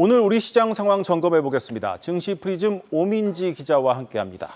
오늘 우리 시장 상황 점검해 보겠습니다. 증시 프리즘 오민지 기자와 함께합니다.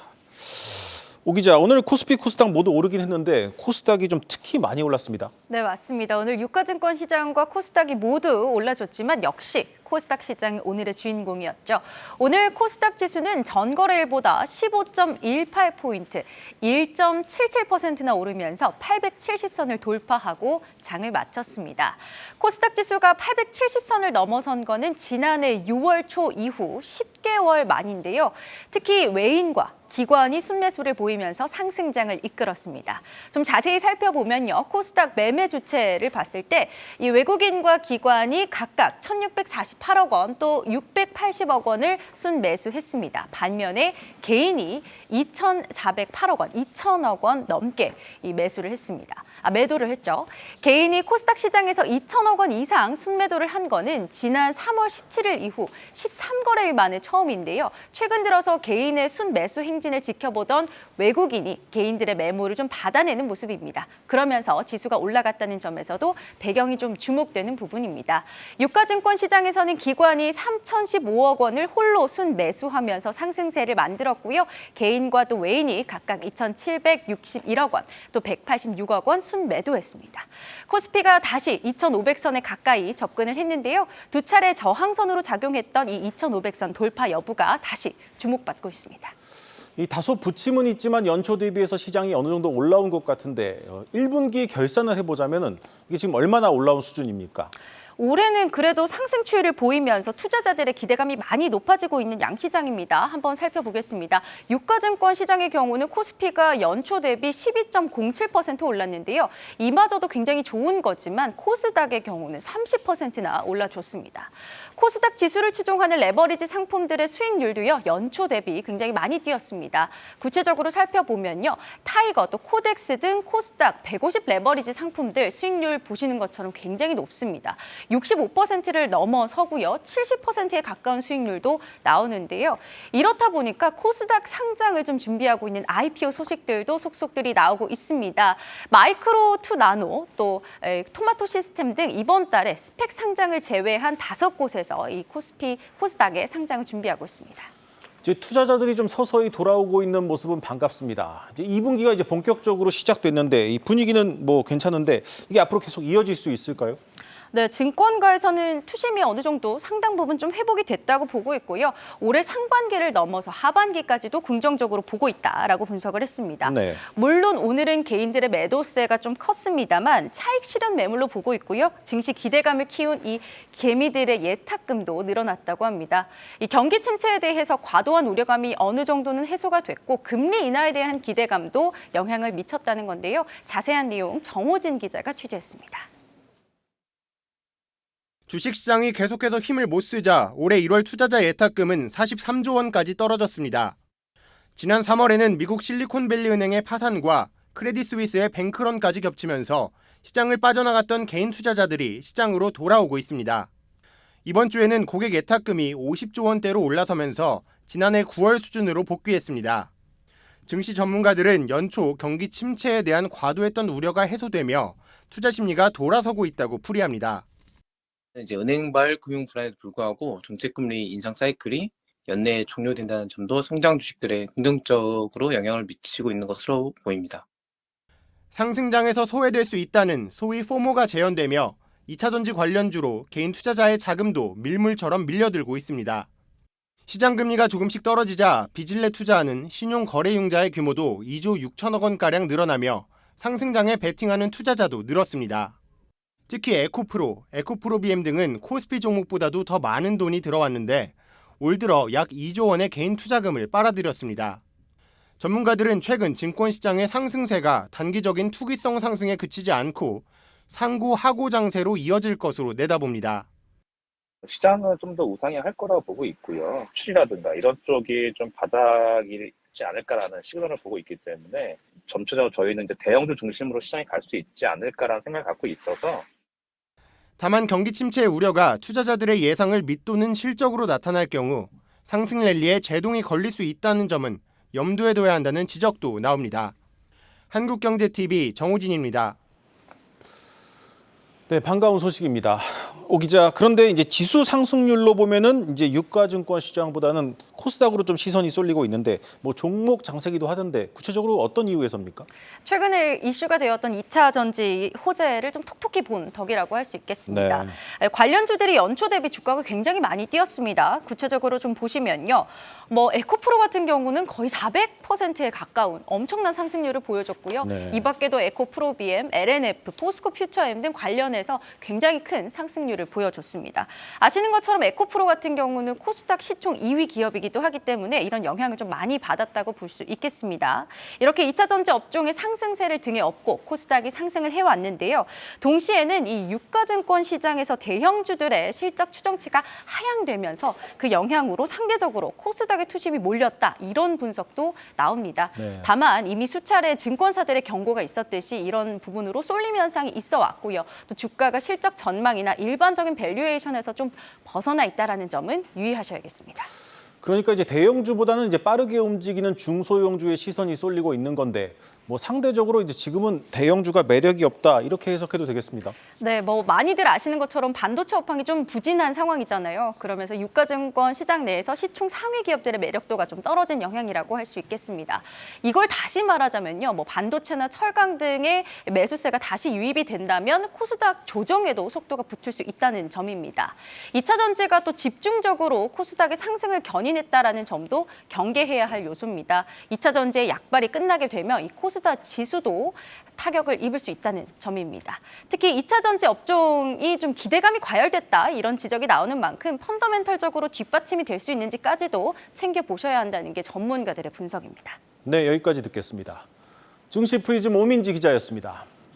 오 기자, 오늘 코스피, 코스닥 모두 오르긴 했는데 코스닥이 좀 특히 많이 올랐습니다. 네, 맞습니다. 오늘 유가증권 시장과 코스닥이 모두 올라줬지만 역시 코스닥 시장이 오늘의 주인공이었죠. 오늘 코스닥 지수는 전거래일보다 15.18포인트, 1.77%나 오르면서 870선을 돌파하고 장을 마쳤습니다. 코스닥 지수가 870선을 넘어선 거는 지난해 6월 초 이후 10개월 만인데요. 특히 외인과 기관이 순매수를 보이면서 상승장을 이끌었습니다. 좀 자세히 살펴보면요. 코스닥 매매 주체를 봤을 때 이 외국인과 기관이 각각 1,648억 원 또 680억 원을 순매수했습니다. 반면에 개인이 2,408억 원, 2,000억 원 넘게 이 매도를 했죠. 개인이 코스닥 시장에서 2,000억 원 이상 순매도를 한 거는 지난 3월 17일 이후 13거래일 만에 처음인데요. 최근 들어서 개인의 순매수 행진을 지켜보던 외국인이 개인들의 매물을 좀 받아내는 모습입니다. 그러면서 지수가 올라갔다는 점에서도 배경이 좀 주목되는 부분입니다. 유가증권 시장에서는 기관이 3,015억 원을 홀로 순매수하면서 상승세를 만들었고요. 개인과 또 외인이 각각 2,761억 원, 또 186억 원 순매도했습니다. 코스피가 다시 2,500선에 가까이 접근을 했는데요. 두 차례 저항선으로 작용했던 이 2,500선 돌파 여부가 다시 주목받고 있습니다. 이 다소 부침은 있지만 연초 대비해서 시장이 어느 정도 올라온 것 같은데 1분기 결산을 해보자면은 이게 지금 얼마나 올라온 수준입니까? 올해는 그래도 상승 추이를 보이면서 투자자들의 기대감이 많이 높아지고 있는 양시장입니다. 한번 살펴보겠습니다. 유가증권 시장의 경우는 코스피가 연초 대비 12.07% 올랐는데요. 이마저도 굉장히 좋은 거지만 코스닥의 경우는 30%나 올라줬습니다. 코스닥 지수를 추종하는 레버리지 상품들의 수익률도요. 연초 대비 굉장히 많이 뛰었습니다. 구체적으로 살펴보면요. 타이거, 또 코덱스 등 코스닥 150 레버리지 상품들 수익률 보시는 것처럼 굉장히 높습니다. 65%를 넘어서고요. 70%에 가까운 수익률도 나오는데요. 이렇다 보니까 코스닥 상장을 좀 준비하고 있는 IPO 소식들도 속속들이 나오고 있습니다. 마이크로 투 나노, 또 토마토 시스템 등 이번 달에 스펙 상장을 제외한 5곳에서 이 코스닥의 상장을 준비하고 있습니다. 이제 투자자들이 좀 서서히 돌아오고 있는 모습은 반갑습니다. 이제 2분기가 이제 본격적으로 시작됐는데 이 분위기는 뭐 괜찮은데 이게 앞으로 계속 이어질 수 있을까요? 네, 증권가에서는 투심이 어느 정도 상당 부분 좀 회복이 됐다고 보고 있고요. 올해 상반기를 넘어서 하반기까지도 긍정적으로 보고 있다라고 분석을 했습니다. 네. 물론 오늘은 개인들의 매도세가 좀 컸습니다만 차익 실현 매물로 보고 있고요. 증시 기대감을 키운 이 개미들의 예탁금도 늘어났다고 합니다. 이 경기 침체에 대해서 과도한 우려감이 어느 정도는 해소가 됐고 금리 인하에 대한 기대감도 영향을 미쳤다는 건데요. 자세한 내용 정호진 기자가 취재했습니다. 주식시장이 계속해서 힘을 못 쓰자 올해 1월 투자자 예탁금은 43조 원까지 떨어졌습니다. 지난 3월에는 미국 실리콘밸리 은행의 파산과 크레딧 스위스의 뱅크런까지 겹치면서 시장을 빠져나갔던 개인 투자자들이 시장으로 돌아오고 있습니다. 이번 주에는 고객 예탁금이 50조 원대로 올라서면서 지난해 9월 수준으로 복귀했습니다. 증시 전문가들은 연초 경기 침체에 대한 과도했던 우려가 해소되며 투자 심리가 돌아서고 있다고 풀이합니다. 이제 은행발 금융 불안에도 불구하고 정책금리 인상 사이클이 연내에 종료된다는 점도 성장 주식들에 긍정적으로 영향을 미치고 있는 것으로 보입니다. 상승장에서 소외될 수 있다는 소위 포모가 재현되며 2차전지 관련주로 개인 투자자의 자금도 밀물처럼 밀려들고 있습니다. 시장금리가 조금씩 떨어지자 빚을 내 투자하는 신용거래융자의 규모도 2조 6천억 원가량 늘어나며 상승장에 베팅하는 투자자도 늘었습니다. 특히 에코프로비엠 등은 코스피 종목보다도 더 많은 돈이 들어왔는데 올 들어 약 2조 원의 개인 투자금을 빨아들였습니다. 전문가들은 최근 증권시장의 상승세가 단기적인 투기성 상승에 그치지 않고 상고하고 장세로 이어질 것으로 내다봅니다. 시장은 좀 더 우상향할 거라고 보고 있고요. 수출이라든가 이런 쪽이 좀 바닥이지 않을까라는 시그널을 보고 있기 때문에 점차적으로 저희는 이제 대형주 중심으로 시장이 갈 수 있지 않을까라는 생각을 갖고 있어서 다만 경기 침체의 우려가 투자자들의 예상을 밑도는 실적으로 나타날 경우 상승 랠리에 제동이 걸릴 수 있다는 점은 염두에 둬야 한다는 지적도 나옵니다. 한국경제TV 정호진입니다. 네, 반가운 소식입니다. 오 기자, 그런데 이제 지수 상승률로 보면은 이제 유가증권 시장보다는 코스닥으로 좀 시선이 쏠리고 있는데 뭐 종목 장세기도 하던데 구체적으로 어떤 이유에서입니까? 최근에 이슈가 되었던 2차 전지 호재를 좀 톡톡히 본 덕이라고 할 수 있겠습니다. 관련주들이 연초 대비 주가가 굉장히 많이 뛰었습니다. 구체적으로 좀 보시면요. 뭐 에코프로 같은 경우는 거의 400%에 가까운 엄청난 상승률을 보여줬고요. 네. 이 밖에도 에코프로비엠, LNF, 포스코 퓨처엠 등 관련해서 굉장히 큰 상승률을 보여줬습니다. 아시는 것처럼 에코프로 같은 경우는 코스닥 시총 2위 기업이기도 하기 때문에 이런 영향을 좀 많이 받았다고 볼 수 있겠습니다. 이렇게 2차 전지 업종의 상승세를 등에 업고 코스닥이 상승을 해왔는데요. 동시에는 이 유가증권 시장에서 대형주들의 실적 추정치가 하향되면서 그 영향으로 상대적으로 코스닥의 투심이 몰렸다. 이런 분석도 나옵니다. 네. 다만 이미 수차례 증권사들의 경고가 있었듯이 이런 부분으로 쏠림 현상이 있어 왔고요. 또 주가가 실적 전망이나 일반적인 밸류에이션에서 좀 벗어나 있다라는 점은 유의하셔야겠습니다. 그러니까 이제 대형주보다는 이제 빠르게 움직이는 중소형주의 시선이 쏠리고 있는 건데 뭐 상대적으로 이제 지금은 대형주가 매력이 없다 이렇게 해석해도 되겠습니다. 네, 뭐 많이들 아시는 것처럼 반도체 업황이 좀 부진한 상황이잖아요. 그러면서 유가증권 시장 내에서 시총 상위 기업들의 매력도가 좀 떨어진 영향이라고 할 수 있겠습니다. 이걸 다시 말하자면요, 뭐 반도체나 철강 등의 매수세가 다시 유입이 된다면 코스닥 조정에도 속도가 붙을 수 있다는 점입니다. 2차 전지가 또 집중적으로 코스닥의 상승을 견인했다라는 점도 경계해야 할 요소입니다. 2차 전지의 약발이 끝나게 되면 이 코스닥 지수도 타격을 입을 수 있다는 점입니다. 특히 2차 전지 업종이 좀 기대감이 과열됐다 이런 지적이 나오는 만큼 펀더멘털적으로 뒷받침이 될 수 있는지까지도 챙겨보셔야 한다는 게 전문가들의 분석입니다. 네, 여기까지 듣겠습니다. 증시 프리즘 오민지 기자였습니다.